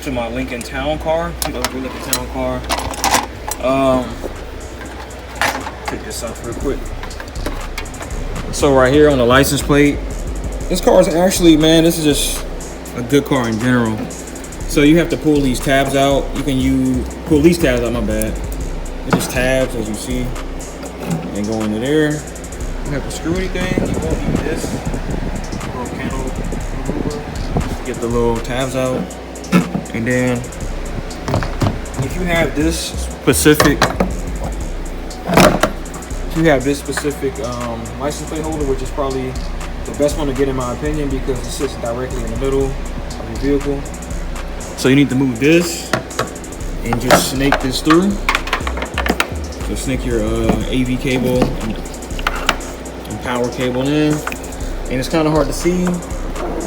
to my Lincoln Town car. Lincoln Town car. Take this off real quick. So right here on the license plate, this car is actually, man, this is just a good car in general. So you have to pull these tabs out. Pull these tabs out, my bad. It's just tabs, as you see, and go into there. You have to screw anything, you won't need this little candle remover. Get the little tabs out. And then if you have this specific license plate holder, which is probably the best one to get in my opinion because it sits directly in the middle of your vehicle. So you need to move this and just snake this through. So snake your AV cable and power cable in. And it's kind of hard to see.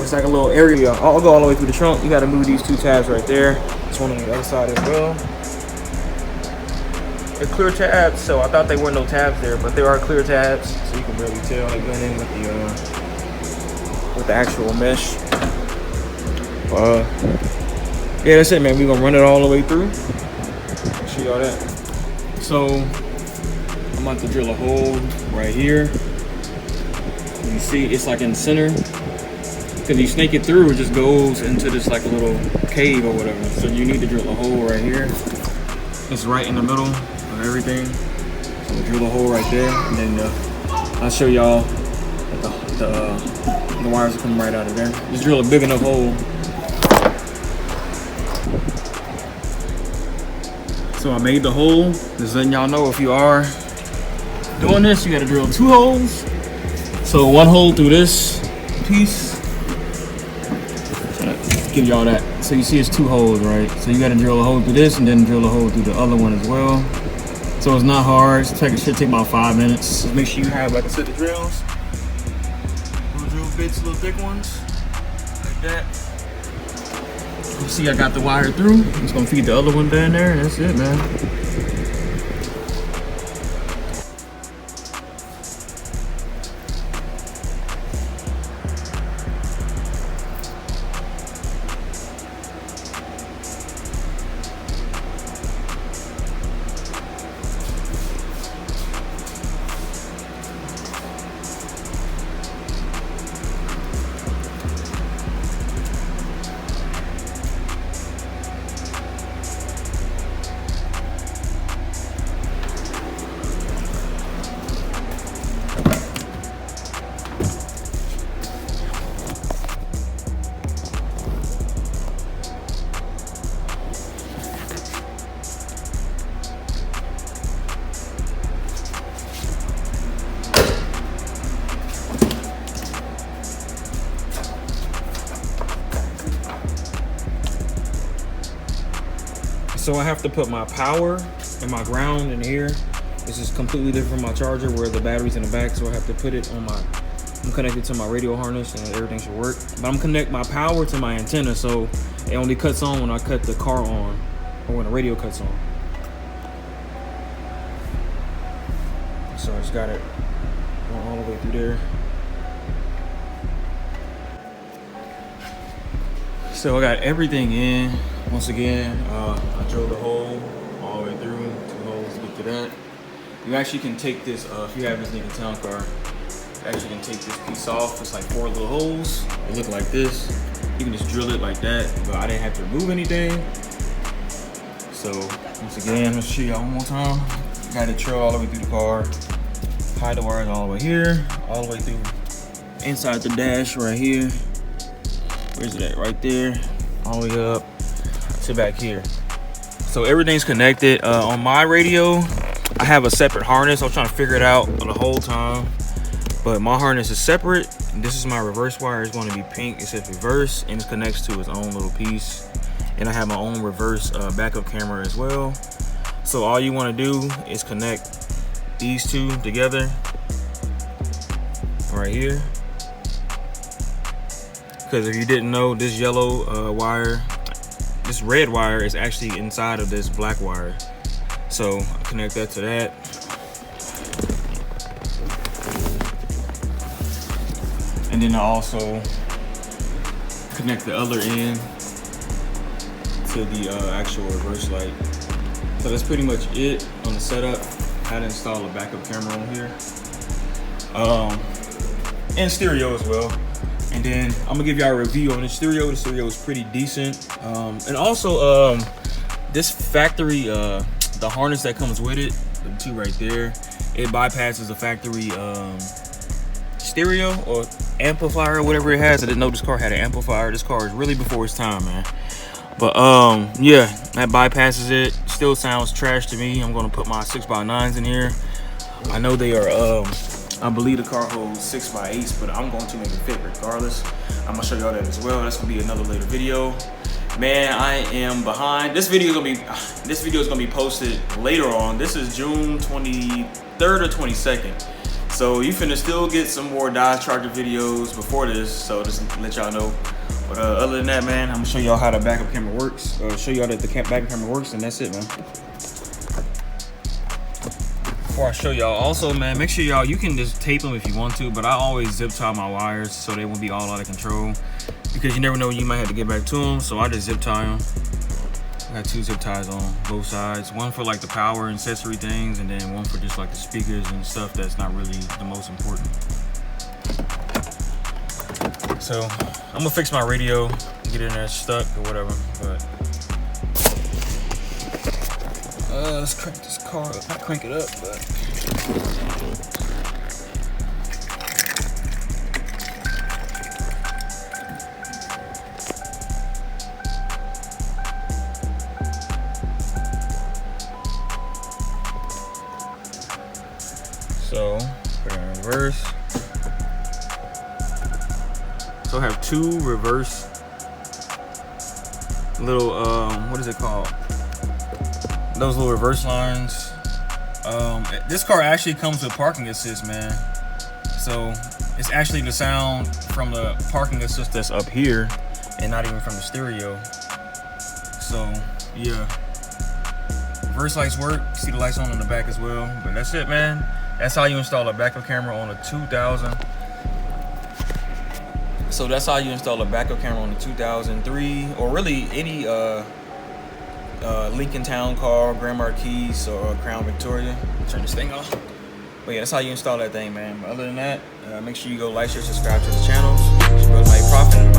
It's like a little area. I'll go all the way through the trunk. You got to move these two tabs right there. This one on the other side as well. They're clear tabs, so I thought there were no tabs there, but there are clear tabs, so you can really tell they went in with the actual mesh. Yeah, that's it, man. We're gonna run it all the way through. I'll show y'all that. So I'm about to drill a hole right here. You see, it's like in the center. Because you snake it through, it just goes into this like a little cave or whatever. So you need to drill a hole right here. It's right in the middle of everything. So we'll drill a hole right there, and then I'll show y'all that the wires are coming right out of there. Just drill a big enough hole. So I made the hole. Just letting y'all know if you are doing this, you got to drill 2 holes. So 1 hole through this piece. Give y'all that. So you see it's 2 holes, right? So you got to drill a hole through this and then drill a hole through the other one as well. So it's not hard. It should take about 5 minutes. Just make sure you have like a set of drills. Little drill bits, little thick ones, like that. You see, I got the wire through. I'm just gonna feed the other one down there, and that's it, man. So I have to put my power and my ground in here. This is completely different from my charger where the battery's in the back. So I have to put it on I'm connected to my radio harness and everything should work. But I'm connect my power to my antenna, so it only cuts on when I cut the car on or when the radio cuts on. So I just got it going all the way through there. So I got everything in. Once again, I drilled the hole all the way through, 2 holes to get to that. You actually can take this, if you have this Lincoln Town car, you actually can take this piece off. It's like 4 little holes. They look like this. You can just drill it like that, but I didn't have to remove anything. So once again, let's show y'all one more time. Got the trail all the way through the car. Hide the wires all the way here, all the way through inside the dash right here. Where's it at? Right there, all the way up to back here. So everything's connected. On my radio, I have a separate harness. I was trying to figure it out the whole time, but my harness is separate. This is my reverse wire. It's going to be pink. It says reverse, and it connects to its own little piece. And I have my own reverse backup camera as well. So all you want to do is connect these 2 together right here. Because if you didn't know, this yellow wire, this red wire is actually inside of this black wire. So I connect that to that. And then I also connect the other end to the actual reverse light. So that's pretty much it on the setup. How to install a backup camera on here, and stereo as well. And then I'm gonna give y'all a review on the stereo. The stereo is pretty decent, and also this factory, the harness that comes with it, the two right there, it bypasses the factory stereo or amplifier or whatever it has. I didn't know this car had an amplifier. This car is really before its time, man. But yeah, that bypasses it. Still sounds trash to me. I'm gonna put my 6x9s in here. I know they are I believe the car holds 6x8s, but I'm going to make it fit regardless. I'm gonna show y'all that as well. That's gonna be another later video. Man, I am behind. This video is gonna be posted later on. This is June 23rd or 22nd. So you finna still get some more Dodge Charger videos before this. So just to let y'all know. But other than that, man, I'm gonna show y'all how the backup camera works. Show y'all that the backup camera works, and that's it, man. Before I show y'all, also, man, make sure y'all, you can just tape them if you want to, but I always zip tie my wires so they won't be all out of control, because you never know when you might have to get back to them. So I just zip tie them. I got 2 zip ties on both sides. One for like the power and accessory things, and then one for just like the speakers and stuff that's not really the most important. So I'm gonna fix my radio, get in there stuck or whatever, but let's crank this car up. Not crank it up, but so put it in reverse. So I have 2 reverse little what is it called? Those little reverse lines. This car actually comes with parking assist, man. So it's actually the sound from the parking assist that's up here and not even from the stereo. So yeah, reverse lights work. See the lights on in the back as well. But that's it, man. That's how you install a backup camera on a 2000. So that's how you install a backup camera on the 2003, or really any Lincoln Town Car, Grand Marquis, or Crown Victoria. Turn this thing off. But yeah, that's how you install that thing, man. But other than that, make sure you go like, share, subscribe to the channel. It's your brother Mike Profit.